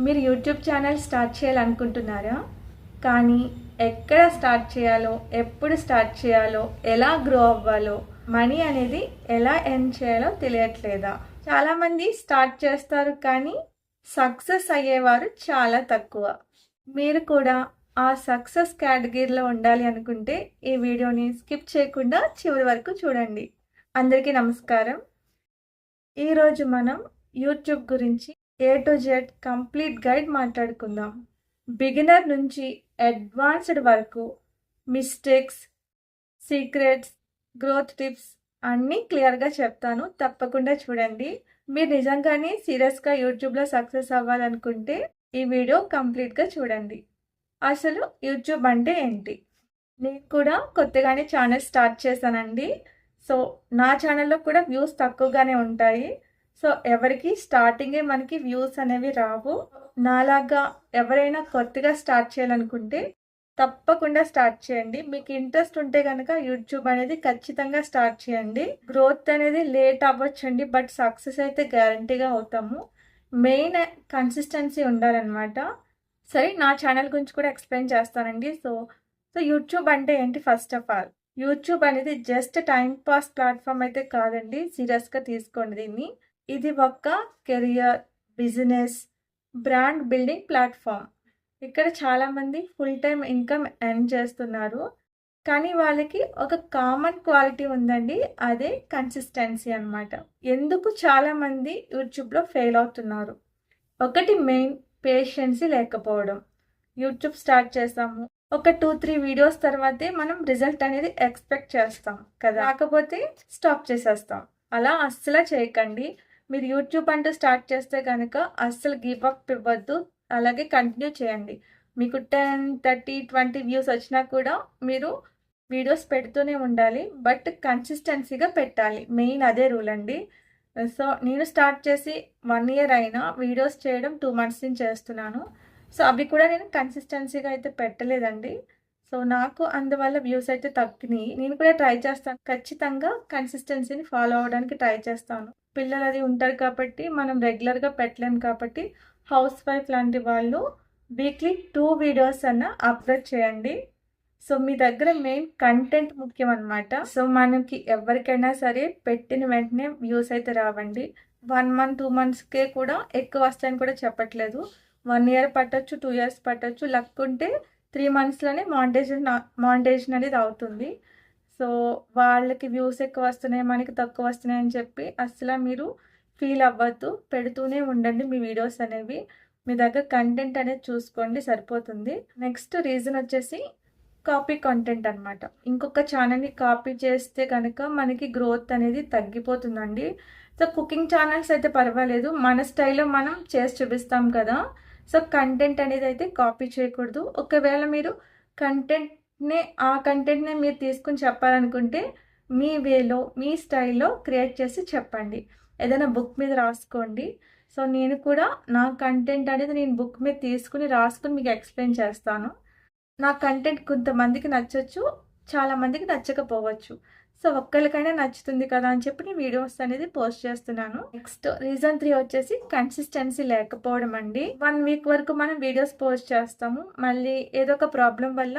మీరు YouTube channel start చేయాలనుకుంటున్నారా? కానీ ఎక్కడ స్టార్ట్ చేయాలో, ఎప్పుడు స్టార్ట్ చేయాలో, ఎలా గ్రో అవ్వాలో, మనీ అనేది ఎలా ఎర్న్ చేయాలో తెలియట్లేదా? చాలామంది స్టార్ట్ చేస్తారు కానీ సక్సెస్ అయ్యేవారు చాలా తక్కువ. మీరు కూడా ఆ సక్సెస్ కేటగిరీలో ఉండాలి అనుకుంటే ఈ వీడియోని స్కిప్ చేయకుండా చివరి వరకు చూడండి. అందరికీ నమస్కారం. ఈరోజు మనం యూట్యూబ్ గురించి A to Z complete guide మాట్లాడుకుందాం. బిగినర్ నుంచి అడ్వాన్స్డ్ వరకు మిస్టేక్స్, సీక్రెట్స్, గ్రోత్ టిప్స్ అన్నీ క్లియర్గా చెప్తాను. తప్పకుండా చూడండి. మీరు నిజంగానే సీరియస్గా యూట్యూబ్లో సక్సెస్ అవ్వాలనుకుంటే ఈ వీడియో కంప్లీట్గా చూడండి. అసలు యూట్యూబ్ అంటే ఏంటి? నేను కూడా కొత్తగానే ఛానల్ స్టార్ట్ చేశానండి. సో నా ఛానల్లో కూడా వ్యూస్ తక్కువగానే ఉంటాయి. సో ఎవరికి స్టార్టింగే మనకి వ్యూస్ అనేవి రావు. నాలాగా ఎవరైనా కొత్తగా స్టార్ట్ చేయాలనుకుంటే తప్పకుండా స్టార్ట్ చేయండి. మీకు ఇంట్రెస్ట్ ఉంటే కనుక యూట్యూబ్ అనేది ఖచ్చితంగా స్టార్ట్ చేయండి. గ్రోత్ అనేది లేట్ అవ్వచ్చండి, బట్ సక్సెస్ అయితే గ్యారంటీగా అవుతాము. మెయిన్ కన్సిస్టెన్సీ ఉండాలన్నమాట. సరే, నా ఛానల్ గురించి కూడా ఎక్స్ప్లెయిన్ చేస్తానండి. సో యూట్యూబ్ అంటే ఏంటి? ఫస్ట్ ఆఫ్ ఆల్, యూట్యూబ్ అనేది జస్ట్ టైం పాస్ ప్లాట్ఫామ్ అయితే కాదండి. సీరియస్గా తీసుకోండి దీన్ని. ఇది ఒక career, business, brand building platform. ఇక్కడ చాలామంది ఫుల్ టైం ఇన్కమ్ ఎర్న్ చేస్తున్నారు, కానీ వాళ్ళకి ఒక కామన్ క్వాలిటీ ఉందండి. అదే కన్సిస్టెన్సీ అన్నమాట. ఎందుకు చాలామంది యూట్యూబ్లో ఫెయిల్ అవుతున్నారు? ఒకటి మెయిన్, పేషెన్సీ లేకపోవడం. యూట్యూబ్ స్టార్ట్ చేస్తాము, ఒక 2-3 వీడియోస్ తర్వాతే మనం రిజల్ట్ అనేది ఎక్స్పెక్ట్ చేస్తాం కదా, కాకపోతే స్టాప్ చేసేస్తాం. అలా అస్సలు చేయకండి. మీరు యూట్యూబ్ అంటూ స్టార్ట్ చేస్తే కనుక అస్సలు గివ్ అప్ ఇవ్వద్దు, అలాగే కంటిన్యూ చేయండి. మీకు 10, 30, 20 వ్యూస్ వచ్చినా కూడా మీరు వీడియోస్ పెడుతూనే ఉండాలి, బట్ కన్సిస్టెన్సీగా పెట్టాలి. మెయిన్ అదే రూల్ అండి. సో నేను స్టార్ట్ చేసి 1 ఇయర్ అయినా వీడియోస్ చేయడం 2 మంత్స్ నుంచి చేస్తున్నాను. సో అవి కూడా నేను కన్సిస్టెన్సీగా అయితే పెట్టలేదండి. సో నాకు అందువల్ల వ్యూస్ అయితే తగ్గినాయి. నేను కూడా ట్రై చేస్తాను, ఖచ్చితంగా కన్సిస్టెన్సీని ఫాలో అవ్వడానికి ట్రై చేస్తాను. పిల్లలు అది ఉంటారు కాబట్టి మనం రెగ్యులర్గా పెట్టలేము కాబట్టి హౌస్ వైఫ్ లాంటి వాళ్ళు వీక్లీ 2 వీడియోస్ అన్న అప్లోడ్ చేయండి. సో మీ దగ్గర మెయిన్ కంటెంట్ ముఖ్యం అనమాట. సో మనకి ఎవరికైనా సరే పెట్టిన వెంటనే వ్యూస్ అయితే రావండి. 1 మంత్ 2 మంత్స్కే కూడా ఎక్కువ వస్తాయని కూడా చెప్పట్లేదు. 1 ఇయర్ పట్టొచ్చు, 2 ఇయర్స్ పట్టొచ్చు. లక్ ఉంటే 3 మంత్స్లోనే మానిటైజేషన్ అనేది అవుతుంది. సో వాళ్ళకి వ్యూస్ ఎక్కువ వస్తున్నాయి, మనకి తక్కువ వస్తున్నాయి అని చెప్పి అసలు మీరు ఫీల్ అవ్వద్దు. పెడుతూనే ఉండండి మీ వీడియోస్ అనేవి. మీ దగ్గర కంటెంట్ అనేది చూసుకోండి, సరిపోతుంది. నెక్స్ట్ రీజన్ వచ్చేసి కాపీ కంటెంట్ అనమాట. ఇంకొక ఛానల్ని కాపీ చేస్తే కనుక మనకి గ్రోత్ అనేది తగ్గిపోతుందండి. సో కుకింగ్ ఛానల్స్ అయితే పర్వాలేదు, మన స్టైల్లో మనం చేసి చూపిస్తాం కదా. సో కంటెంట్ అనేది అయితే కాపీ చేయకూడదు. ఒకవేళ మీరు ఆ కంటెంట్నే మీరు తీసుకుని చెప్పాలనుకుంటే మీ వేలో, మీ స్టైల్లో క్రియేట్ చేసి చెప్పండి. ఏదైనా బుక్ మీద రాసుకోండి. సో నేను కూడా నా కంటెంట్ అనేది నేను బుక్ మీద తీసుకుని రాసుకుని మీకు ఎక్స్ప్లెయిన్ చేస్తాను. నా కంటెంట్ కొంతమందికి నచ్చచ్చు, చాలామందికి నచ్చకపోవచ్చు. సో ఒక్కరికైనా నచ్చుతుంది కదా అని చెప్పి నేను వీడియోస్ అనేది పోస్ట్ చేస్తున్నాను. నెక్స్ట్ రీజన్ 3 వచ్చేసి కన్సిస్టెన్సీ లేకపోవడం అండి. 1 వీక్ వరకు మనం వీడియోస్ పోస్ట్ చేస్తాము, మళ్ళీ ఏదో ఒక ప్రాబ్లం వల్ల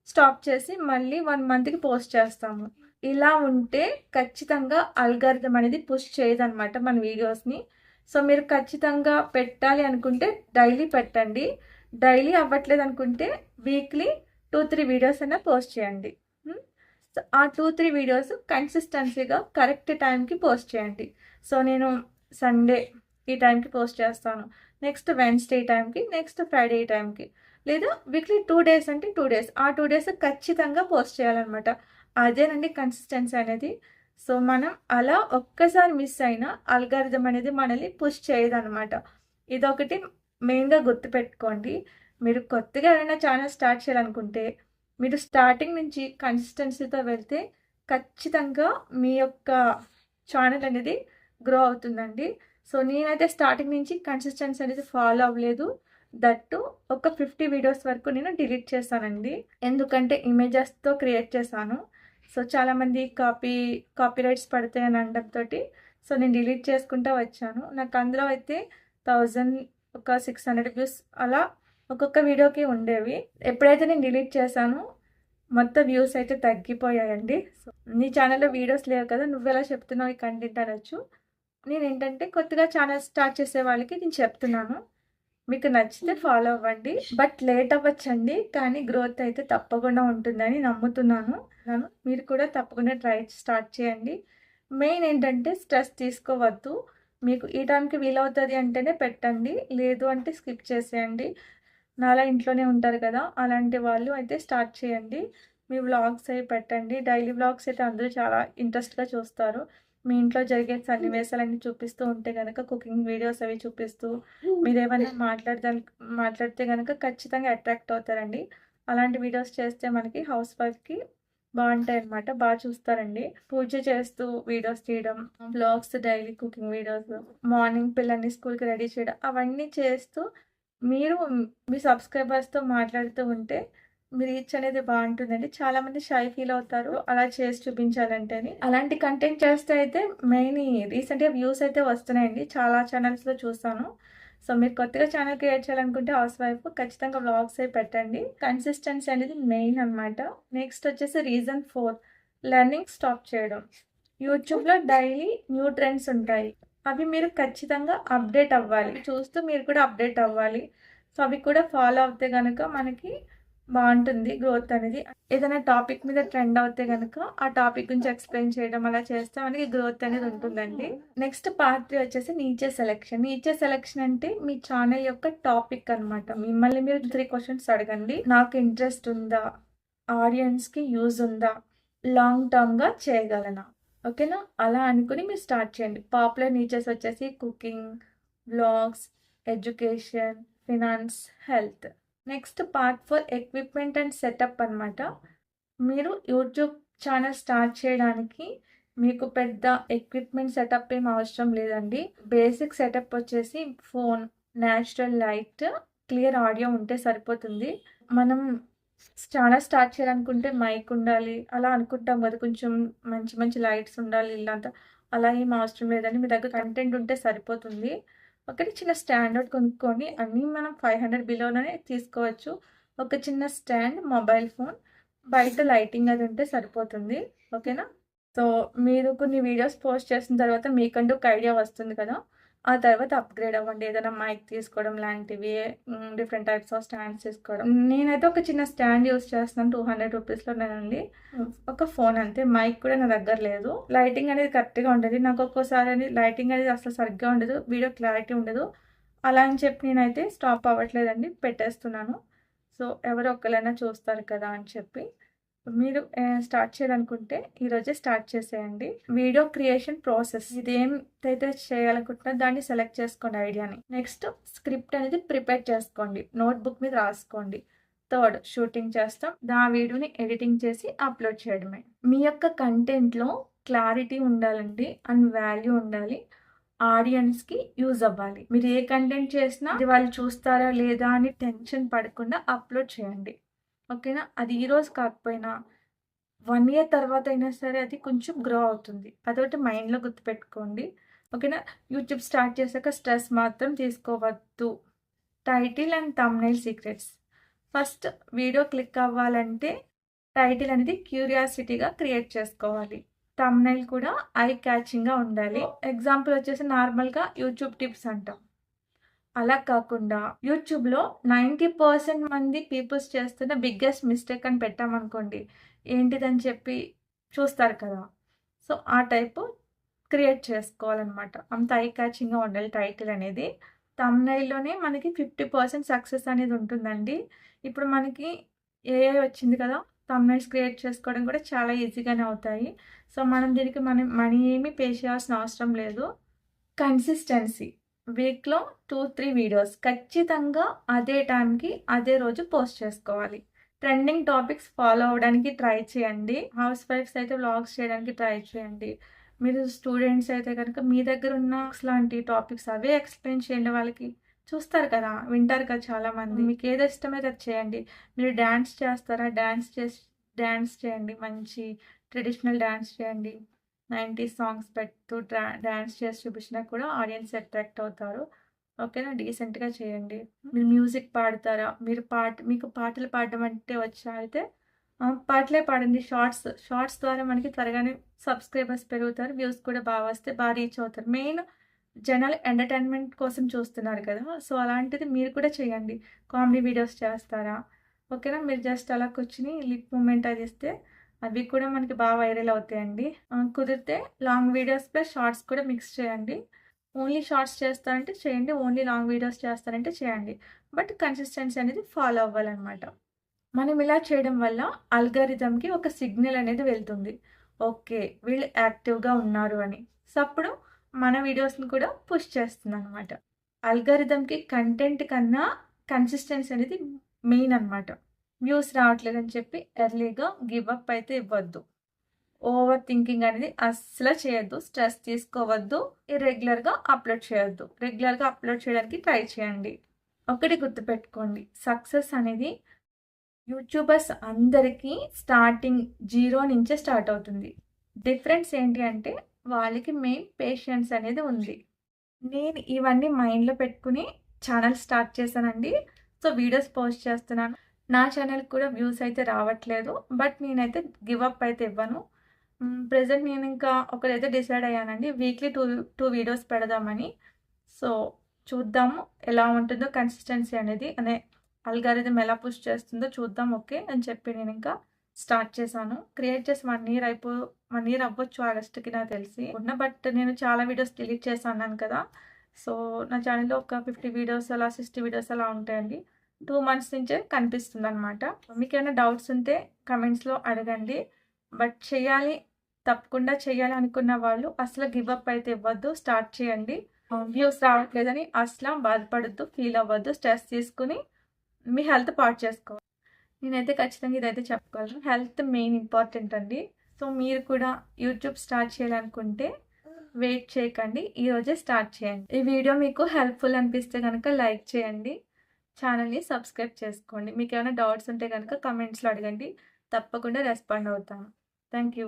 స్టాప్ చేసి మళ్ళీ 1 మంత్కి పోస్ట్ చేస్తాము. ఇలా ఉంటే ఖచ్చితంగా అల్గారిథం అనేది పుష్ చేయదన్నమాట మన వీడియోస్ని. సో మీరు ఖచ్చితంగా పెట్టాలి అనుకుంటే డైలీ పెట్టండి. డైలీ అవ్వట్లేదు అనుకుంటే వీక్లీ 2-3 వీడియోస్ అయినా పోస్ట్ చేయండి. సో ఆ 2-3 వీడియోస్ కన్సిస్టెన్సీగా కరెక్ట్ టైంకి పోస్ట్ చేయండి. సో నేను సండే ఈ టైంకి పోస్ట్ చేస్తాను, నెక్స్ట్ వెన్స్డే టైంకి, నెక్స్ట్ ఫ్రైడే టైంకి, లేదా వీక్లీ 2 డేస్ అంటే 2 డేస్, ఆ 2 డేస్ ఖచ్చితంగా పోస్ట్ చేయాలన్నమాట. అదేనండి కన్సిస్టెన్సీ అనేది. సో మనం అలా ఒక్కసారి మిస్ అయినా అల్గారిథం అనేది మనల్ని పుష్ చేయదన్నమాట. ఇదొకటి మెయిన్గా గుర్తుపెట్టుకోండి. మీరు కొత్తగా ఏదైనా ఛానల్ స్టార్ట్ చేయాలనుకుంటే మీరు స్టార్టింగ్ నుంచి కన్సిస్టెన్సీతో వెళ్తే ఖచ్చితంగా మీ యొక్క ఛానల్ అనేది గ్రో అవుతుందండి. సో నేనైతే స్టార్టింగ్ నుంచి కన్సిస్టెన్సీ అనేది ఫాలో అవ్వలేదు. దట్టు ఒక 50 వీడియోస్ వరకు నేను డిలీట్ చేశానండి, ఎందుకంటే ఇమేజెస్తో క్రియేట్ చేశాను. సో చాలామంది కాపీరైట్స్ పడతాయి అని అనడంతో సో నేను డిలీట్ చేసుకుంటూ వచ్చాను. నాకు అందులో అయితే 1000 ఒక 600 వ్యూస్ అలా ఒక్కొక్క వీడియోకి ఉండేవి. ఎప్పుడైతే నేను డిలీట్ చేశానో మొత్తం వ్యూస్ అయితే తగ్గిపోయాయండి. సో నీ ఛానల్‌లో వీడియోస్ లేవు కదా! నువ్వెలా చెప్తున్నావు ఈ కంటెంట్ అనొచ్చు. నేనేంటంటే కొత్తగా ఛానల్ స్టార్ట్ చేసే వాళ్ళకి నేను చెప్తున్నాను. మీకు నచ్చితే ఫాలో అవ్వండి. బట్ లేట్ అవ్వచ్చండి. కానీ గ్రోత్ అయితే తప్పకుండా ఉంటుందని నమ్ముతున్నాను. మీరు కూడా తప్పకుండా స్టార్ట్ చేయండి. మెయిన్ ఏంటంటే స్ట్రెస్ తీసుకోవద్దు. మీకు ఈ టైంకి వీలవుతుంది అంటేనే పెట్టండి. లేదు అంటే స్కిప్ చేసేయండి. నాలా ఇంట్లోనే ఉంటారు కదా! అలాంటి వాళ్ళు అయితే స్టార్ట్ చేయండి. మీ వ్లాగ్స్ అవి పెట్టండి. డైలీ వ్లాగ్స్ అయితే అందరూ చాలా ఇంట్రెస్ట్‌గా చూస్తారు. మీ ఇంట్లో జరిగే సన్నివేశాలన్నీ చూపిస్తూ ఉంటే గనక కుకింగ్ వీడియోస్ అవి చూపిస్తూ మీరేమన్నా మాట్లాడితే గనక ఖచ్చితంగా అట్రాక్ట్ అవుతారండి. అలాంటి వీడియోస్ చేస్తే మనకి హౌస్ వైఫ్‌కి బావుంటాయన్నమాట. చూస్తారండి. పూజ చేస్తూ వీడియోస్ తీయడం, vlogs daily cooking videos, morning పిల్లల్ని స్కూల్‌కి రెడీ చేయడం అవన్నీ చేస్తూ మీరు మీ సబ్స్క్రైబర్స్‌తో మాట్లాడుతూ ఉంటే మీ రీచ్ అనేది బావుంటుందండి. చాలామంది షై ఫీల్ అవుతారు. అలా చేసి చూపించాలంటేని. అలాంటి కంటెంట్ చేస్తే అయితే రీసెంట్‌గా వ్యూస్ అయితే వస్తున్నాయండి. చాలా ఛానల్స్‌లో చూసాను. సో మీరు కొత్తగా ఛానల్ క్రియేట్ చేయాలనుకుంటే హౌస్ వైఫ్ ఖచ్చితంగా వ్లాగ్స్ అయి పెట్టండి. కన్సిస్టెన్సీ అనేది మెయిన్ అనమాట. నెక్స్ట్ వచ్చేసి రీజన్ 4 లెర్నింగ్ స్టాప్ చేయడం. యూట్యూబ్‌లో డైలీ న్యూ ట్రెండ్స్ ఉంటాయి. అవి మీరు ఖచ్చితంగా అప్డేట్ అవ్వాలి. చూస్తూ మీరు కూడా అప్డేట్ అవ్వాలి. సో అవి కూడా ఫాలో అవుతే గనక మనకి బావుంటుంది గ్రోత్ అనేది. ఏదైనా టాపిక్ మీద ట్రెండ్ అవుతే గనక ఆ టాపిక్ గురించి ఎక్స్‌ప్లెయిన్ చేయడం అలా చేస్తే మనకి గ్రోత్ అనేది ఉంటుందండి. నెక్స్ట్ పార్ట్ 3 వచ్చేసి నీచే సెలక్షన్. నీచే సెలక్షన్ అంటే మీ ఛానల్ యొక్క టాపిక్ అనమాట. మిమ్మల్ని మీరు 3 క్వెషన్స్ అడగండి. నాకు ఇంట్రెస్ట్ ఉందా? ఆడియన్స్‌కి యూజ్ ఉందా? లాంగ్ టర్మ్‌గా చేయగలనా? ఓకేనా? అలా అనుకుని మీరు స్టార్ట్ చేయండి. పాపులర్ నీచెస్ వచ్చేసి cooking, vlogs, education, finance, health. Next part 4 equipment and setup అనమాట. మీరు యూట్యూబ్ ఛానల్ స్టార్ట్ చేయడానికి మీకు పెద్ద ఎక్విప్మెంట్ సెటప్ ఏం అవసరం లేదండి. బేసిక్ సెటప్ వచ్చేసి phone, natural light, clear audio ఉంటే సరిపోతుంది. మనం ఛానల్ స్టార్ట్ చేయాలనుకుంటే మైక్ ఉండాలి. అలా అనుకుంటాం కదా! కొంచెం మంచి మంచి లైట్స్ ఉండాలి ఇల్లంతా. అలా ఏం అవసరం లేదండి. మీ దగ్గర కంటెంట్ ఉంటే సరిపోతుంది. ఒకటి చిన్న స్టాండ్ ఒకటి కొనుక్కొని అన్నీ మనం 500 బిలోనే తీసుకోవచ్చు. ఒక చిన్న స్టాండ్, మొబైల్ ఫోన్, బయట లైటింగ్ అది ఉంటే సరిపోతుంది. ఓకేనా? సో, మీరు కొన్ని వీడియోస్ పోస్ట్ చేసిన తర్వాత మీకంటూ ఒక ఐడియా వస్తుంది కదా! ఆ తర్వాత అప్‌గ్రేడ్ అవ్వండి. ఏదైనా మైక్ తీసుకోవడం లాంటివి, డిఫరెంట్ టైప్స్ ఆఫ్ స్టాండ్స్ తీసుకోవడం. నేనైతే ఒక చిన్న స్టాండ్ యూజ్ చేస్తున్నాను. 200 రూపీస్‌లోనేనండి. ఒక ఫోన్ అంతే. మైక్ కూడా నా దగ్గర లేదు. లైటింగ్ అనేది కరెక్ట్‌గా ఉండదు. నాకు ఒక్కోసారి లైటింగ్ అనేది అసలు సరిగ్గా ఉండదు. వీడియో క్లారిటీ ఉండదు. అలా అని చెప్పి నేనైతే స్టాప్ అవ్వట్లేదండి. పెట్టేస్తున్నాను. సో, ఎవరో ఒకళ్ళైనా చూస్తారు కదా అని చెప్పి. మీరు స్టార్ట్ చేయాలనుకుంటే ఈరోజే స్టార్ట్ చేసేయండి. వీడియో క్రియేషన్ ప్రాసెస్ ఇదేంటైతే చేయాలనుకుంటున్నారో దాన్ని సెలెక్ట్ చేసుకోండి ఐడియాని. నెక్స్ట్ స్క్రిప్ట్ అనేది ప్రిపేర్ చేసుకోండి. నోట్‌బుక్ మీద రాసుకోండి. థర్డ్ షూటింగ్ చేస్తాం. వీడియోని ఎడిటింగ్ చేసి అప్లోడ్ చేయడమే. మీ యొక్క కంటెంట్‌లో క్లారిటీ ఉండాలండి అండ్ వాల్యూ ఉండాలి. ఆడియన్స్‌కి యూజ్ అవ్వాలి. మీరు ఏ కంటెంట్ చేసినా అది వాళ్ళు చూస్తారా లేదా అని టెన్షన్ పడకుండా అప్లోడ్ చేయండి. ఓకేనా? అది ఈరోజు కాకపోయినా 1 ఇయర్ తర్వాత అయినా సరే అది కొంచెం గ్రో అవుతుంది. అదొకటి మైండ్‌లో గుర్తుపెట్టుకోండి. ఓకేనా? యూట్యూబ్ స్టార్ట్ చేశాక స్ట్రెస్ మాత్రం తీసుకోవద్దు. Title and thumbnail secrets. First video click అవ్వాలంటే టైటిల్ అనేది క్యూరియాసిటీగా క్రియేట్ చేసుకోవాలి. థంబ్‌నెయిల్ కూడా ఐ క్యాచింగ్‌గా ఉండాలి. ఎగ్జాంపుల్ వచ్చేసి నార్మల్‌గా యూట్యూబ్ టిప్స్ అంటాం. అలా కాకుండా యూట్యూబ్‌లో 90% మంది పీపుల్స్ చేస్తున్న బిగ్గెస్ట్ మిస్టేక్ అని పెట్టామనుకోండి. ఏంటిదని చెప్పి చూస్తారు కదా! సో, ఆ టైపు క్రియేట్ చేసుకోవాలనమాట. అంత ఐ క్యాచింగ్‌గా ఉండాలి టైటిల్ అనేది. థంబ్‌నెయిల్‌లోనే మనకి 50% సక్సెస్ అనేది ఉంటుందండి. ఇప్పుడు మనకి ఏఐ వచ్చింది కదా! థంబ్‌నెయిల్స్ క్రియేట్ చేసుకోవడం కూడా చాలా ఈజీగానే అవుతాయి. సో, మనం దీనికి మనీ ఏమి పే చేయాల్సిన అవసరం లేదు. కన్సిస్టెన్సీ. వీక్‌లో 2, 3 వీడియోస్ ఖచ్చితంగా అదే టైంకి, అదే రోజు పోస్ట్ చేసుకోవాలి. ట్రెండింగ్ టాపిక్స్ ఫాలో అవ్వడానికి ట్రై చేయండి. హౌస్ వైఫ్స్ అయితే వ్లాగ్స్ చేయడానికి ట్రై చేయండి. మీరు స్టూడెంట్స్ అయితే గనుక మీ దగ్గర ఉన్న లాంటి టాపిక్స్ అవే ఎక్స్‌ప్లెయిన్ చేయండి వాళ్ళకి. చూస్తారు కదా! వింటారు కదా చాలామంది. మీకు ఏది ఇష్టమైతే అది చేయండి. మీరు డాన్స్ చేస్తారా? డాన్స్ చేయండి. మంచి ట్రెడిషనల్ డాన్స్ చేయండి. 90s సాంగ్స్ పెడుతూ డాన్స్ చేసి చూపించినా కూడా ఆడియన్స్ అట్రాక్ట్ అవుతారు. ఓకేనా? డీసెంట్‌గా చేయండి. మీరు మ్యూజిక్ పాడతారా? మీకు పాటలు పాడడం అంటే వచ్చా అయితే పాటలే పాడండి. షార్ట్స్ ద్వారా మనకి త్వరగానే సబ్‌స్క్రైబర్స్ పెరుగుతారు. వ్యూస్ కూడా వస్తే రీచ్ అవుతారు. మెయిన్ జనాలు ఎంటర్‌టైన్‌మెంట్ కోసం చూస్తున్నారు కదా! సో, అలాంటిది మీరు కూడా చేయండి. కామెడీ వీడియోస్ చేస్తారా? ఓకేనా? మీరు జస్ట్ అలా కూర్చొని లిప్ మూవ్‌మెంట్ అది ఇస్తే అవి కూడా మనకి వైరల్ అవుతాయండి. కుదిరితే లాంగ్ వీడియోస్ ప్లస్ షార్ట్స్ కూడా మిక్స్ చేయండి. ఓన్లీ షార్ట్స్ చేస్తారంటే చేయండి. ఓన్లీ లాంగ్ వీడియోస్ చేస్తారంటే చేయండి. బట్ కన్సిస్టెన్సీ అనేది ఫాలో అవ్వాలనమాట. మనం ఇలా చేయడం వల్ల అల్గారిథమ్‌కి ఒక సిగ్నల్ అనేది వెళ్తుంది. ఓకే. వీళ్ళు యాక్టివ్‌గా ఉన్నారు అని. సో, అప్పుడు మన వీడియోస్‌ని కూడా పుష్ చేస్తుందనమాట. అల్గారిథమ్‌కి కంటెంట్ కన్నా కన్సిస్టెన్సీ అనేది మెయిన్ అనమాట. వ్యూస్ రావట్లేదని చెప్పి ఎర్లీగా గివ్ అప్ అయితే ఇవ్వద్దు. ఓవర్ థింకింగ్ అనేది అస్సలు చేయొద్దు. స్ట్రెస్ తీసుకోవద్దు. ఇర్రెగ్యులర్‌గా అప్‌లోడ్ చేయొద్దు. రెగ్యులర్‌గా అప్‌లోడ్ చేయడానికి ట్రై చేయండి. ఒకటి గుర్తుపెట్టుకోండి. సక్సెస్ అనేది యూట్యూబర్స్ అందరికీ స్టార్టింగ్ 0 నుంచే స్టార్ట్ అవుతుంది. డిఫరెన్స్ ఏంటి అంటే వాళ్ళకి మెయిన్ పేషెన్స్ అనేది ఉంది. నేను ఇవన్నీ మైండ్‌లో పెట్టుకొని ఛానల్ స్టార్ట్ చేశానండి. సో, వీడియోస్ పోస్ట్ చేస్తున్నాను. నా ఛానల్‌కి కూడా వ్యూస్ అయితే రావట్లేదు. బట్ నేనైతే గివ్ అప్ అయితే ఇవ్వను. ప్రెజెంట్ నేనింకా ఒకటైతే డిసైడ్ అయ్యానండి. వీక్లీ 2 వీడియోస్ పెడదామని. సో, చూద్దాము ఎలా ఉంటుందో కన్సిస్టెన్సీ అనేది. అల్గారిథం ఎలా పుష్ చేస్తుందో చూద్దాం ఓకే అని చెప్పి నేనింకా స్టార్ట్ చేశాను. క్రియేట్ చేసి 1 ఇయర్ అవ్వచ్చు ఆగస్ట్‌కి నాకు తెలిసి. బట్ నేను చాలా వీడియోస్ డిలీట్ చేశా అన్నాను కదా! సో, నా ఛానెల్‌లో ఒక 50 వీడియోస్ అలా 60 వీడియోస్ అలా ఉంటాయండి. 2 మంత్స్ నుంచే కనిపిస్తుందనమాట. మీకేమైనా డౌట్స్ ఉంటే కమెంట్స్‌లో అడగండి. బట్ తప్పకుండా చేయాలి అనుకున్న వాళ్ళు అసలు గివ్ అప్ అయితే ఇవ్వద్దు. స్టార్ట్ చేయండి. వ్యూస్ రావట్లేదని అసల బాధపడొద్దు. ఫీల్ అవ్వద్దు. స్ట్రెస్ తీసుకొని మీ హెల్త్ పాడు చేసుకోవద్దు. నేనైతే ఖచ్చితంగా ఇదైతే చెప్పగలను. హెల్త్ మెయిన్ ఇంపార్టెంట్ అండి. సో, మీరు కూడా యూట్యూబ్ స్టార్ట్ చేయాలనుకుంటే వెయిట్ చేయకండి. ఈరోజే స్టార్ట్ చేయండి. ఈ వీడియో మీకు హెల్ప్‌ఫుల్ అనిపిస్తే గనక లైక్ చేయండి. ఛానల్‌ని సబ్స్క్రైబ్ చేసుకోండి. మీకేమైనా డౌట్స్ ఉంటే గనక కమెంట్స్‌లో అడగండి. తప్పకుండా రెస్పాండ్ అవుతాను. Thank you.